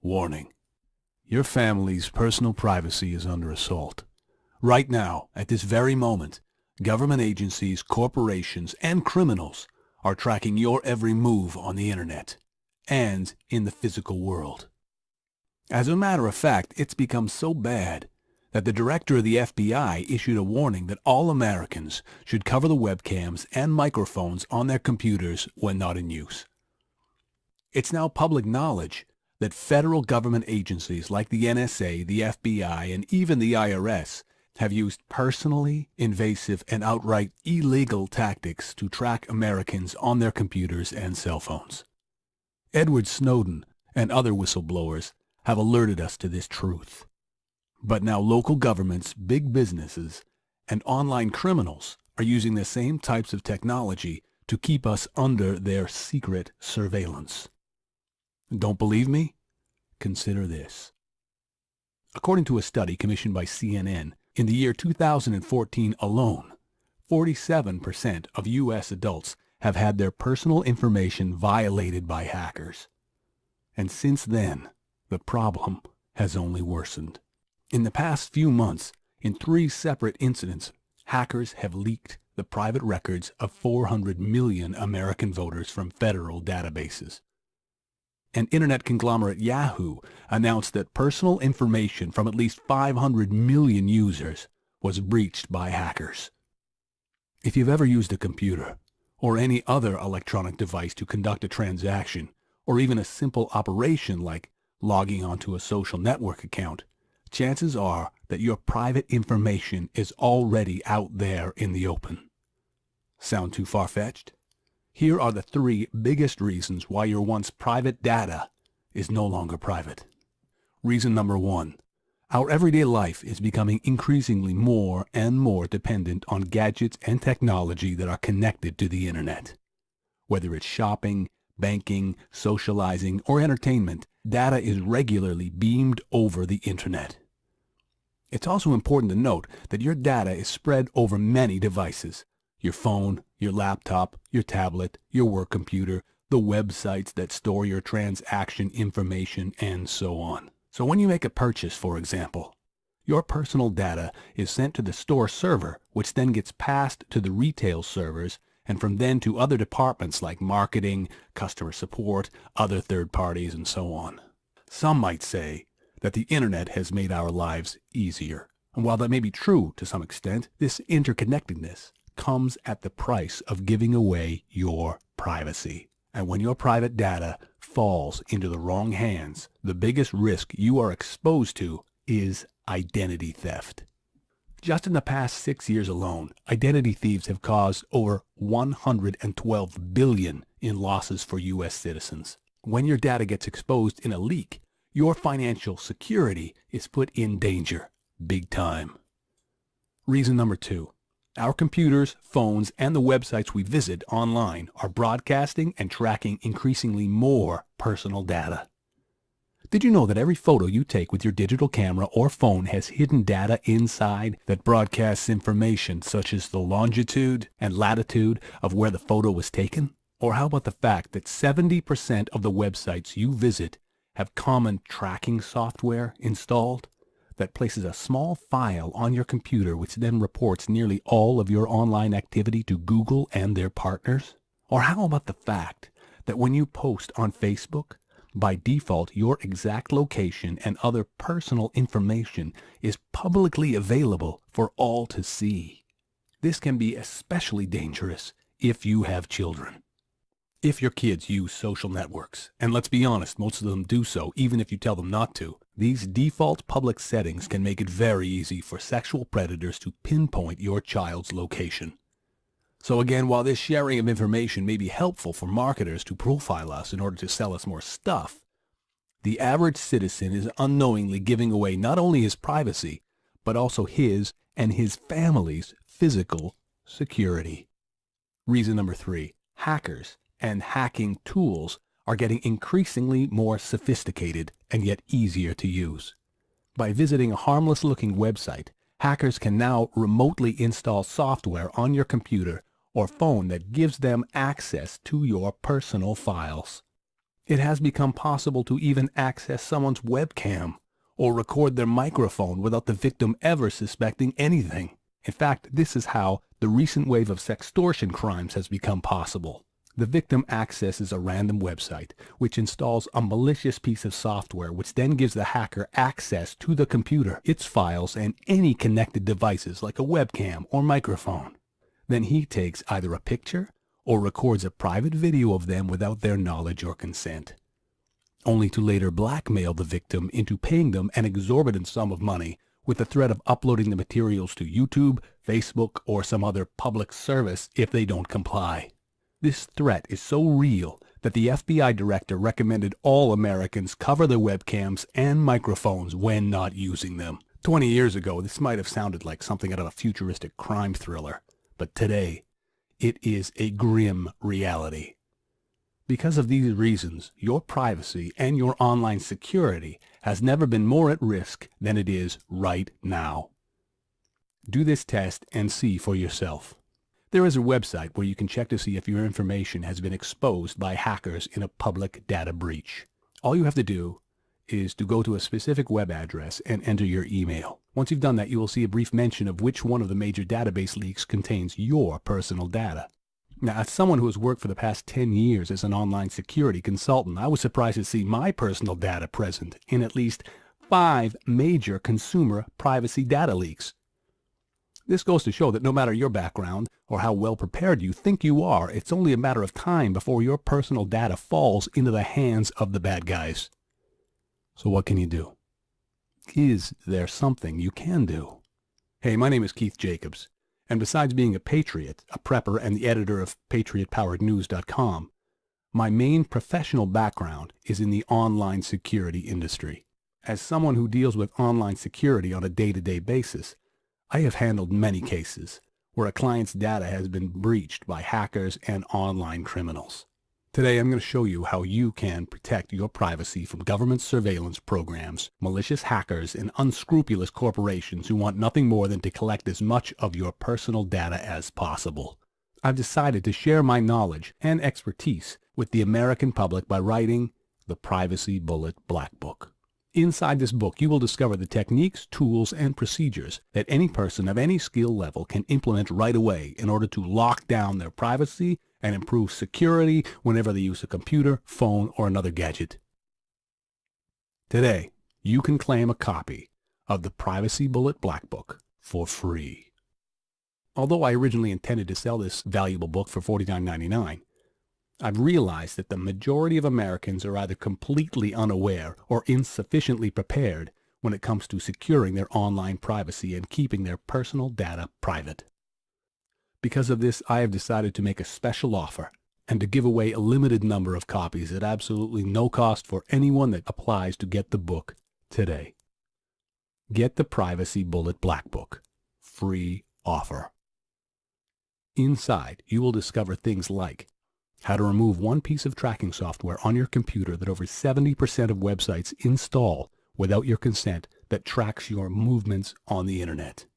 Warning: your family's personal privacy is under assault. Right now, at this very moment, government agencies, corporations, and criminals are tracking your every move on the internet and in the physical world. As a matter of fact, it's become so bad that the director of the FBI issued a warning that all Americans should cover the webcams and microphones on their computers when not in use. It's now public knowledge that federal government agencies like the NSA, the FBI, and even the IRS have used personally invasive and outright illegal tactics to track Americans on their computers and cell phones. Edward Snowden and other whistleblowers have alerted us to this truth. But now local governments, big businesses, and online criminals are using the same types of technology to keep us under their secret surveillance. Don't believe me? Consider this. According to a study commissioned by CNN, in the year 2014 alone, 47% of U.S. adults have had their personal information violated by hackers. And since then, the problem has only worsened. In the past few months, in 3 separate incidents, hackers have leaked the private records of 400 million American voters from federal databases. And internet conglomerate Yahoo announced that personal information from at least 500 million users was breached by hackers. If you've ever used a computer or any other electronic device to conduct a transaction, or even a simple operation like logging onto a social network account, chances are that your private information is already out there in the open. Sound too far-fetched? Here are the 3 biggest reasons why your once private data is no longer private. Reason number 1. Our everyday life is becoming increasingly more and more dependent on gadgets and technology that are connected to the internet. Whether it's shopping, banking, socializing, or entertainment, data is regularly beamed over the internet. It's also important to note that your data is spread over many devices: your phone, your laptop, your tablet, your work computer, the websites that store your transaction information, and so on. So when you make a purchase, for example, your personal data is sent to the store server, which then gets passed to the retail servers, and from then to other departments like marketing, customer support, other third parties, and so on. Some might say that the internet has made our lives easier. And while that may be true to some extent, this interconnectedness comes at the price of giving away your privacy. And when your private data falls into the wrong hands, the biggest risk you are exposed to is identity theft. Just in the past 6 years alone, identity thieves have caused over $112 billion in losses for U.S. citizens. When your data gets exposed in a leak, your financial security is put in danger, big time. Reason number 2. Our computers, phones, and the websites we visit online are broadcasting and tracking increasingly more personal data. Did you know that every photo you take with your digital camera or phone has hidden data inside that broadcasts information such as the longitude and latitude of where the photo was taken? Or how about the fact that 70% of the websites you visit have common tracking software installed that places a small file on your computer which then reports nearly all of your online activity to Google and their partners? Or how about the fact that when you post on Facebook, by default your exact location and other personal information is publicly available for all to see? This can be especially dangerous if you have children. If your kids use social networks, and let's be honest, most of them do so even if you tell them not to, these default public settings can make it very easy for sexual predators to pinpoint your child's location. So again, while this sharing of information may be helpful for marketers to profile us in order to sell us more stuff, the average citizen is unknowingly giving away not only his privacy, but also his and his family's physical security. Reason number 3, hackers and hacking tools are getting increasingly more sophisticated and yet easier to use. By visiting a harmless-looking website, hackers can now remotely install software on your computer or phone that gives them access to your personal files. It has become possible to even access someone's webcam or record their microphone without the victim ever suspecting anything. In fact, this is how the recent wave of sextortion crimes has become possible. The victim accesses a random website, which installs a malicious piece of software, which then gives the hacker access to the computer, its files, and any connected devices like a webcam or microphone. Then he takes either a picture or records a private video of them without their knowledge or consent, only to later blackmail the victim into paying them an exorbitant sum of money with the threat of uploading the materials to YouTube, Facebook, or some other public service if they don't comply. This threat is so real that the FBI director recommended all Americans cover their webcams and microphones when not using them. 20 years ago, this might have sounded like something out of a futuristic crime thriller, but today, it is a grim reality. Because of these reasons, your privacy and your online security has never been more at risk than it is right now. Do this test and see for yourself. There is a website where you can check to see if your information has been exposed by hackers in a public data breach. All you have to do is to go to a specific web address and enter your email. Once you've done that, you will see a brief mention of which one of the major database leaks contains your personal data. Now, as someone who has worked for the past 10 years as an online security consultant, I was surprised to see my personal data present in at least 5 major consumer privacy data leaks. This goes to show that no matter your background or how well prepared you think you are, it's only a matter of time before your personal data falls into the hands of the bad guys. So what can you do? Is there something you can do? Hey, my name is Keith Jacobs. And besides being a patriot, a prepper, and the editor of PatriotPoweredNews.com, my main professional background is in the online security industry. As someone who deals with online security on a day-to-day basis, I have handled many cases where a client's data has been breached by hackers and online criminals. Today I'm going to show you how you can protect your privacy from government surveillance programs, malicious hackers, and unscrupulous corporations who want nothing more than to collect as much of your personal data as possible. I've decided to share my knowledge and expertise with the American public by writing the Privacy Bullet Black Book. Inside this book, you will discover the techniques, tools, and procedures that any person of any skill level can implement right away in order to lock down their privacy and improve security whenever they use a computer, phone, or another gadget. Today, you can claim a copy of the Privacy Bullet Black Book for free. Although I originally intended to sell this valuable book for $49.99, I've realized that the majority of Americans are either completely unaware or insufficiently prepared when it comes to securing their online privacy and keeping their personal data private. Because of this, I have decided to make a special offer and to give away a limited number of copies at absolutely no cost for anyone that applies to get the book today. Get the Privacy Bullet Black Book. Free offer. Inside, you will discover things like how to remove one piece of tracking software on your computer that over 70% of websites install without your consent that tracks your movements on the internet.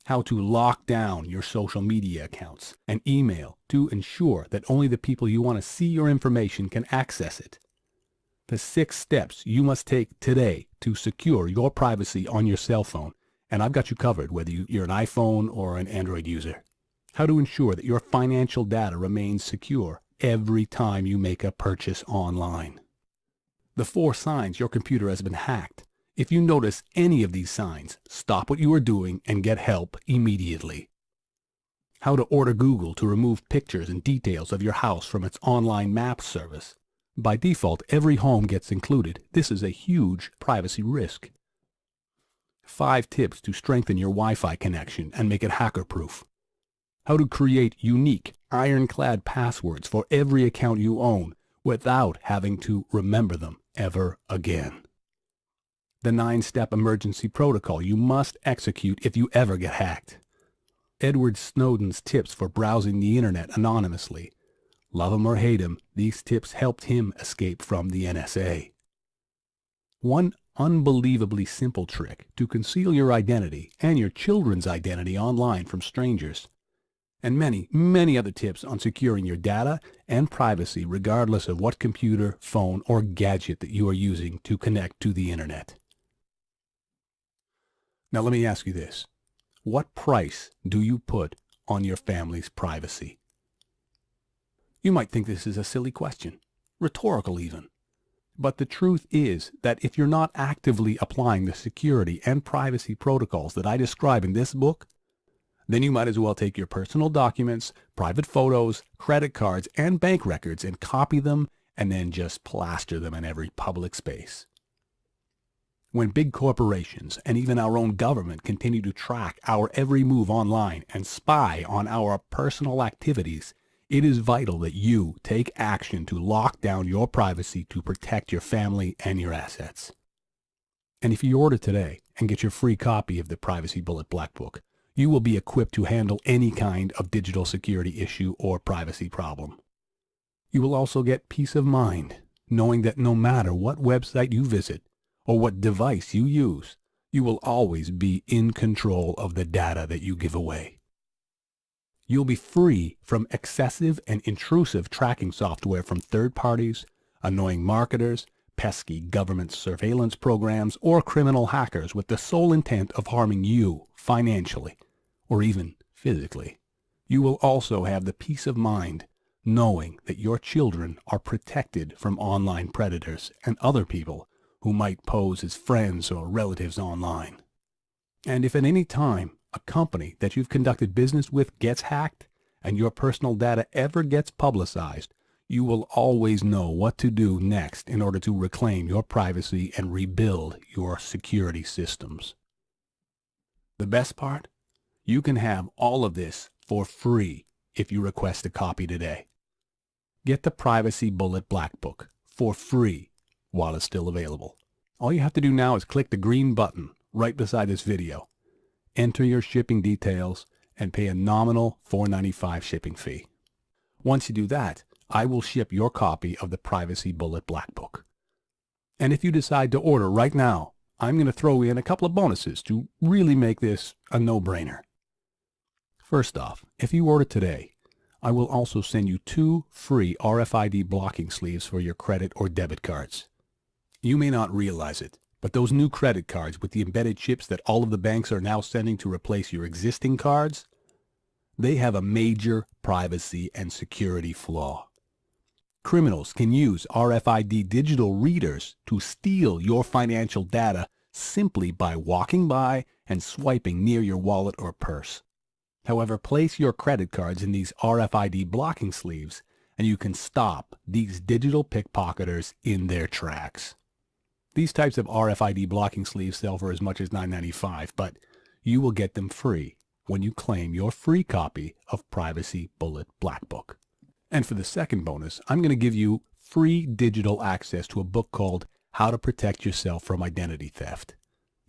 How to lock down your social media accounts and email to ensure that only the people you want to see your information can access it. The 6 steps you must take today to secure your privacy on your cell phone, and I've got you covered whether you're an iPhone or an Android user. How to ensure that your financial data remains secure every time you make a purchase online. The 4 signs your computer has been hacked. If you notice any of these signs, stop what you are doing and get help immediately. How to order Google to remove pictures and details of your house from its online map service. By default, every home gets included. This is a huge privacy risk. 5 tips to strengthen your Wi-Fi connection and make it hacker-proof. How to create unique, ironclad passwords for every account you own without having to remember them ever again. The 9-step emergency protocol you must execute if you ever get hacked. Edward Snowden's tips for browsing the internet anonymously. Love him or hate him, these tips helped him escape from the NSA. One unbelievably simple trick to conceal your identity and your children's identity online from strangers. and many, many other tips on securing your data and privacy regardless of what computer, phone, or gadget that you are using to connect to the internet. Now let me ask you this. What price do you put on your family's privacy? You might think this is a silly question, rhetorical even. But the truth is that if you're not actively applying the security and privacy protocols that I describe in this book, then you might as well take your personal documents, private photos, credit cards, and bank records and copy them and then just plaster them in every public space. When big corporations and even our own government continue to track our every move online and spy on our personal activities, it is vital that you take action to lock down your privacy to protect your family and your assets. And if you order today and get your free copy of the Privacy Bullet Black Book, you will be equipped to handle any kind of digital security issue or privacy problem. You will also get peace of mind, knowing that no matter what website you visit or what device you use, you will always be in control of the data that you give away. You'll be free from excessive and intrusive tracking software from third parties, annoying marketers, pesky government surveillance programs, or criminal hackers with the sole intent of harming you financially or even physically. You will also have the peace of mind knowing that your children are protected from online predators and other people who might pose as friends or relatives online. And if at any time a company that you've conducted business with gets hacked and your personal data ever gets publicized, you will always know what to do next in order to reclaim your privacy and rebuild your security systems. The best part? You can have all of this for free if you request a copy today. Get the Privacy Bullet Black Book for free while it's still available. All you have to do now is click the green button right beside this video. Enter your shipping details and pay a nominal $4.95 shipping fee. Once you do that, I will ship your copy of the Privacy Bullet Black Book. And if you decide to order right now, I'm going to throw in a couple of bonuses to really make this a no-brainer. First off, if you order today, I will also send you 2 free RFID blocking sleeves for your credit or debit cards. You may not realize it, but those new credit cards with the embedded chips that all of the banks are now sending to replace your existing cards, they have a major privacy and security flaw. Criminals can use RFID digital readers to steal your financial data simply by walking by and swiping near your wallet or purse. However, place your credit cards in these RFID blocking sleeves and you can stop these digital pickpocketers in their tracks. These types of RFID blocking sleeves sell for as much as $9.95, but you will get them free when you claim your free copy of Privacy Bullet Black Book. And for the second bonus, I'm going to give you free digital access to a book called How to Protect Yourself from Identity Theft.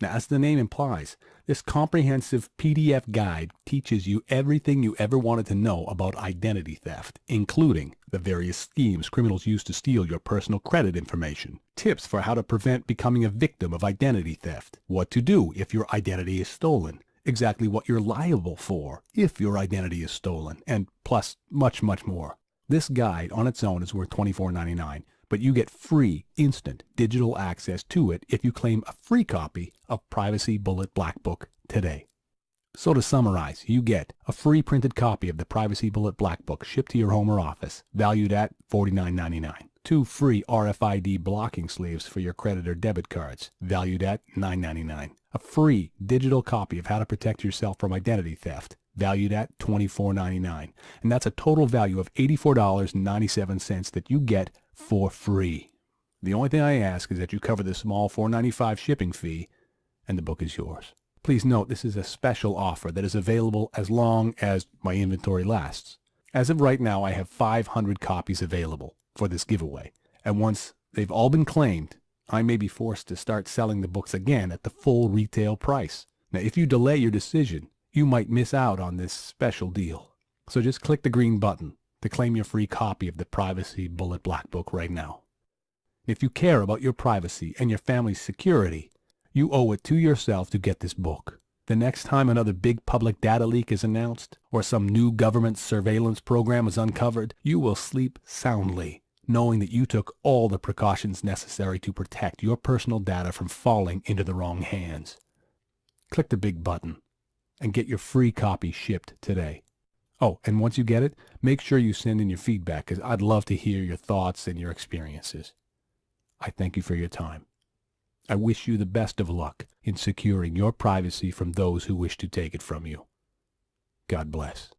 Now, as the name implies, this comprehensive PDF guide teaches you everything you ever wanted to know about identity theft, including the various schemes criminals use to steal your personal credit information, tips for how to prevent becoming a victim of identity theft, what to do if your identity is stolen, exactly what you're liable for if your identity is stolen, and plus much, much more. This guide on its own is worth $24.99, but you get free, instant digital access to it if you claim a free copy of Privacy Bullet Black Book today. So to summarize, you get a free printed copy of the Privacy Bullet Black Book shipped to your home or office, valued at $49.99. 2 free RFID blocking sleeves for your credit or debit cards, valued at $9.99. A free digital copy of How to Protect Yourself from Identity Theft, valued at $24.99. And that's a total value of $84.97 that you get for free. The only thing I ask is that you cover the small $4.95 shipping fee, and the book is yours. Please note this is a special offer that is available as long as my inventory lasts. As of right now, I have 500 copies available for this giveaway, and once they've all been claimed, I may be forced to start selling the books again at the full retail price. Now, if you delay your decision, you might miss out on this special deal. So just click the green button to claim your free copy of the Privacy Bullet Black Book right now. If you care about your privacy and your family's security, you owe it to yourself to get this book. The next time another big public data leak is announced, or some new government surveillance program is uncovered, you will sleep soundly, knowing that you took all the precautions necessary to protect your personal data from falling into the wrong hands. Click the big button and get your free copy shipped today. Oh, and once you get it, make sure you send in your feedback, because I'd love to hear your thoughts and your experiences. I thank you for your time. I wish you the best of luck in securing your privacy from those who wish to take it from you. God bless.